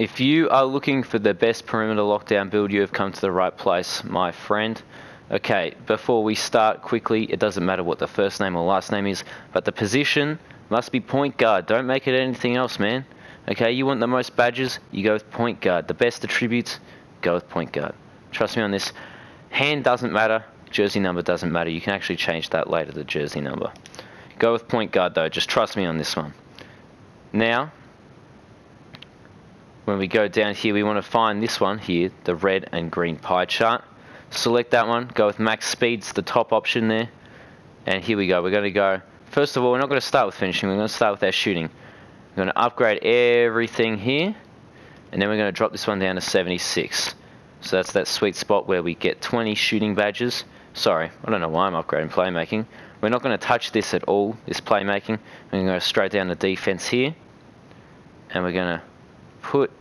If you are looking for the best perimeter lockdown build, you have come to the right place, my friend. Okay, before we start quickly, it doesn't matter what the first name or last name is, but the position must be point guard. Don't make it anything else, man. Okay, you want the most badges, you go with point guard. The best attributes, go with point guard. Trust me on this. Hand doesn't matter, jersey number doesn't matter. You can actually change that later, the jersey number. Go with point guard though, just trust me on this one. Now, when we go down here, we want to find this one here, the red and green pie chart. Select that one, go with max speeds, the top option there. And here we go, we're going to go, first of all, we're not going to start with finishing, we're going to start with our shooting. We're going to upgrade everything here, and then we're going to drop this one down to 76. So that's that sweet spot where we get 20 shooting badges. Sorry, I don't know why I'm upgrading playmaking. We're not going to touch this at all, this playmaking. We're going to go straight down to defense here. And we're going to put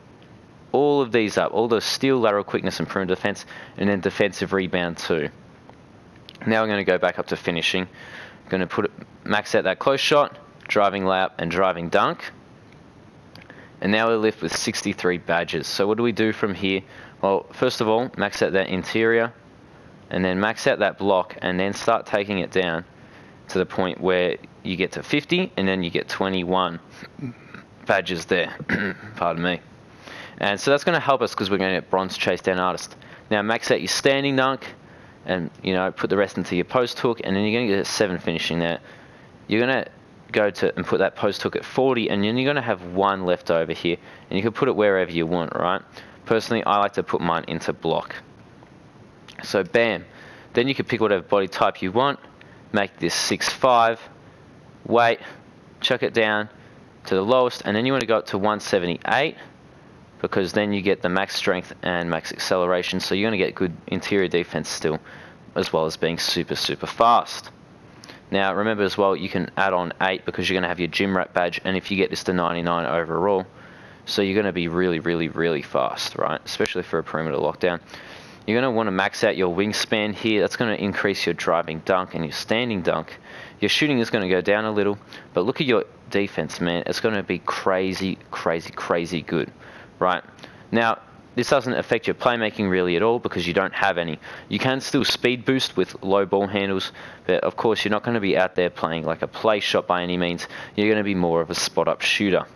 all of these up, all the steal, lateral quickness and perimeter defense, and then defensive rebound too. Now we're going to go back up to finishing. I'm going to max out that close shot, driving layup and driving dunk. And now we're left with 63 badges. So what do we do from here? Well, first of all, max out that interior, and then max out that block, and then start taking it down to the point where you get to 50, and then you get 21 badges there. Pardon me. And so that's going to help us because we're going to get bronze chase down artist. Now max out your standing dunk, and put the rest into your post hook, and then you're going to get 7 finishing there. You're going to go to and put that post hook at 40, and then you're going to have 1 left over here, and you can put it wherever you want, right? Personally, I like to put mine into block. So bam, then you can pick whatever body type you want, make this 6'5", weight, chuck it down to the lowest, and then you want to go up to 178, because then you get the max strength and max acceleration, so you're going to get good interior defense still, as well as being super, super fast. Now remember as well, you can add on 8 because you're going to have your gym rat badge, and if you get this to 99 overall, so you're going to be really, really, really fast, right? Especially for a perimeter lockdown. You're going to want to max out your wingspan here. That's going to increase your driving dunk and your standing dunk. Your shooting is going to go down a little, but look at your defense, man. It's going to be crazy, crazy, crazy good, right? Now, this doesn't affect your playmaking really at all because you don't have any. You can still speed boost with low ball handles, but of course you're not going to be out there playing like a play shot by any means. You're going to be more of a spot-up shooter.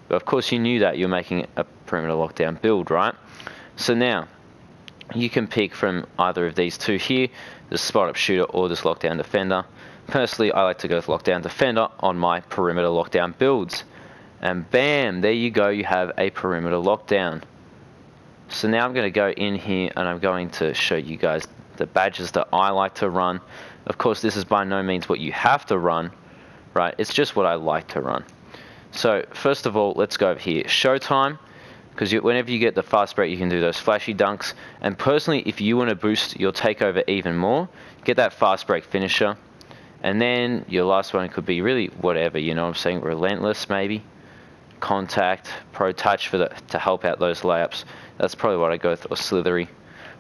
But of course you knew that you're making a perimeter lockdown build, right? So now, you can pick from either of these two here, the spot-up shooter or this lockdown defender. Personally, I like to go with lockdown defender on my perimeter lockdown builds. And bam, there you go, you have a perimeter lockdown. So now I'm going to go in here and I'm going to show you guys the badges that I like to run. Of course, this is by no means what you have to run, right? It's just what I like to run. So first of all, let's go over here. Showtime, because whenever you get the fast break, you can do those flashy dunks. And personally, if you want to boost your takeover even more, get that fast break finisher. And then your last one could be really whatever, you know what I'm saying? Relentless, maybe. Contact, pro touch to help out those layups. That's probably what I go with, or slithery.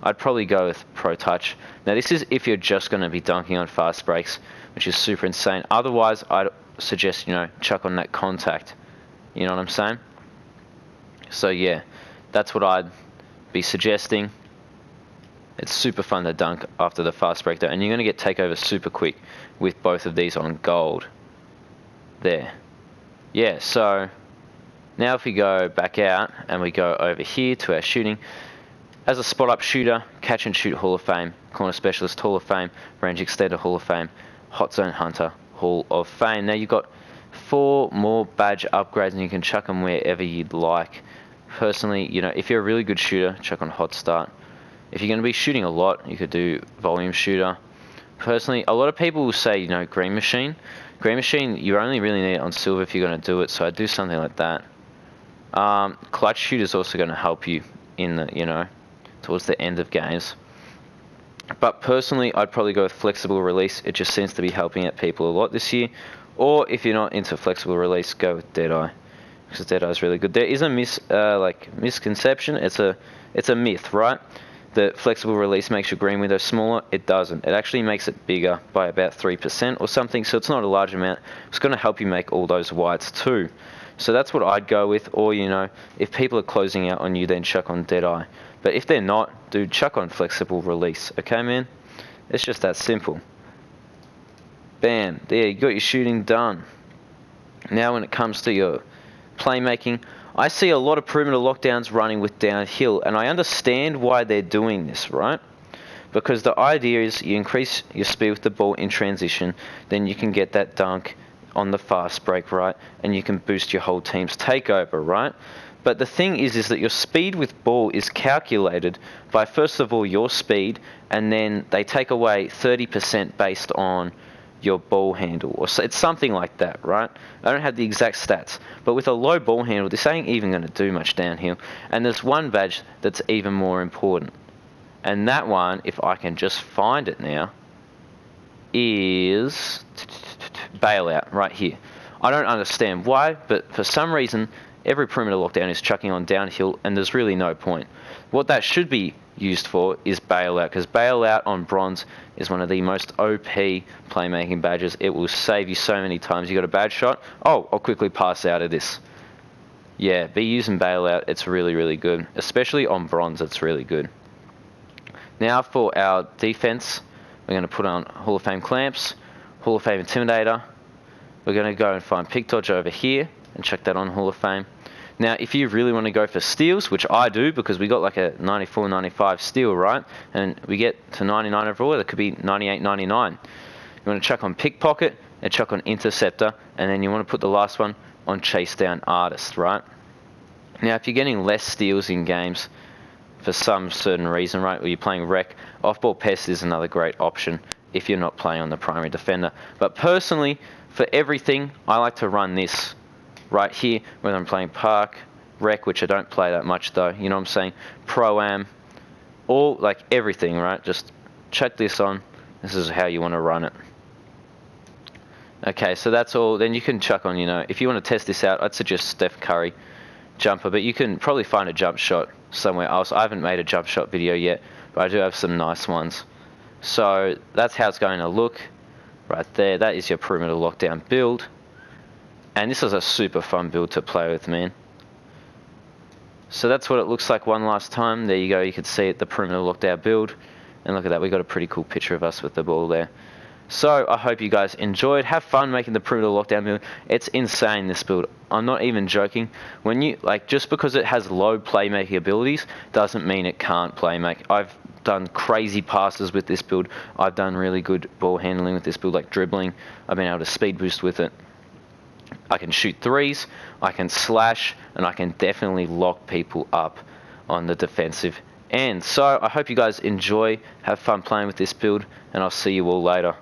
I'd probably go with pro touch. Now this is if you're just going to be dunking on fast breaks, which is super insane. Otherwise, I'd suggest, chuck on that contact. You know what I'm saying? So yeah, that's what I'd be suggesting. It's super fun to dunk after the fast break though, and you're going to get takeover super quick with both of these on gold. There. Yeah, so now if we go back out and we go over here to our shooting, as a spot-up shooter, catch and shoot Hall of Fame, corner specialist Hall of Fame, range extender Hall of Fame, hot zone hunter Hall of Fame. Now you've got 4 more badge upgrades and you can chuck them wherever you'd like. Personally, if you're a really good shooter, chuck on hot start. If you're going to be shooting a lot, you could do volume shooter. Personally, a lot of people will say, green machine. Green machine, you only really need it on silver if you're going to do it, so I'd do something like that. Clutch shooter is also going to help you in the, towards the end of games. But personally, I'd probably go with flexible release. It just seems to be helping out people a lot this year. Or if you're not into flexible release, go with Deadeye, because Deadeye is really good. There is a misconception. It's a myth, right? That flexible release makes your green window smaller. It doesn't. It actually makes it bigger by about 3% or something. So it's not a large amount. It's going to help you make all those whites too. So that's what I'd go with. Or, you know, if people are closing out on you, then chuck on Deadeye. But if they're not, dude, chuck on Flexible Release. Okay, man? It's just that simple. Bam. There, you got your shooting done. Now when it comes to your playmaking, I see a lot of perimeter lockdowns running with downhill, and I understand why they're doing this, right? Because the idea is you increase your speed with the ball in transition, then you can get that dunk on the fast break, right? And you can boost your whole team's takeover, right? But the thing is that your speed with ball is calculated by, first of all, your speed, and then they take away 30% based on your ball handle, or so it's something like that, right? I don't have the exact stats, but with a low ball handle, this ain't even going to do much downhill. And there's one badge that's even more important, and that one, if I can just find it now, is Bailout right here. I don't understand why, but for some reason, every perimeter lockdown is chucking on downhill, and there's really no point. What that should be used for is Bailout, because Bailout on bronze is one of the most OP playmaking badges. It will save you so many times. You got a bad shot? Oh, I'll quickly pass out of this. Yeah, be using Bailout. It's really, really good. Especially on bronze, it's really good. Now for our defense, we're going to put on Hall of Fame Clamps, Hall of Fame Intimidator. We're going to go and find Pick Dodge over here and check that on Hall of Fame. Now, if you really want to go for steals, which I do because we got like a 94, 95 steal, right? And we get to 99 overall, that could be 98, 99. You want to chuck on Pickpocket and chuck on Interceptor, and then you want to put the last one on Chase Down Artist, right? Now, if you're getting less steals in games for some certain reason, right, or you're playing Wreck, Off-Ball Pest is another great option if you're not playing on the primary defender. But personally, for everything, I like to run this right here, whether I'm playing Park, Rec, which I don't play that much though, you know what I'm saying, Pro-Am, all, like everything, right? Just check this on. This is how you want to run it. Okay, so that's all. Then you can chuck on, you know, if you want to test this out, I'd suggest Steph Curry jumper, but you can probably find a jump shot somewhere else. I haven't made a jump shot video yet, but I do have some nice ones. So that's how it's going to look right there. That is your perimeter lockdown build. And this is a super fun build to play with, man. So that's what it looks like one last time. There you go. You can see it, the perimeter lockdown build. And look at that. We got a pretty cool picture of us with the ball there. So I hope you guys enjoyed. Have fun making the perimeter lockdown build. It's insane, this build. I'm not even joking. When you, like, just because it has low playmaking abilities doesn't mean it can't playmake. I've done crazy passes with this build. I've done really good ball handling with this build, like dribbling. I've been able to speed boost with it. I can shoot threes, I can slash, and I can definitely lock people up on the defensive end. So I hope you guys enjoy, have fun playing with this build, and I'll see you all later.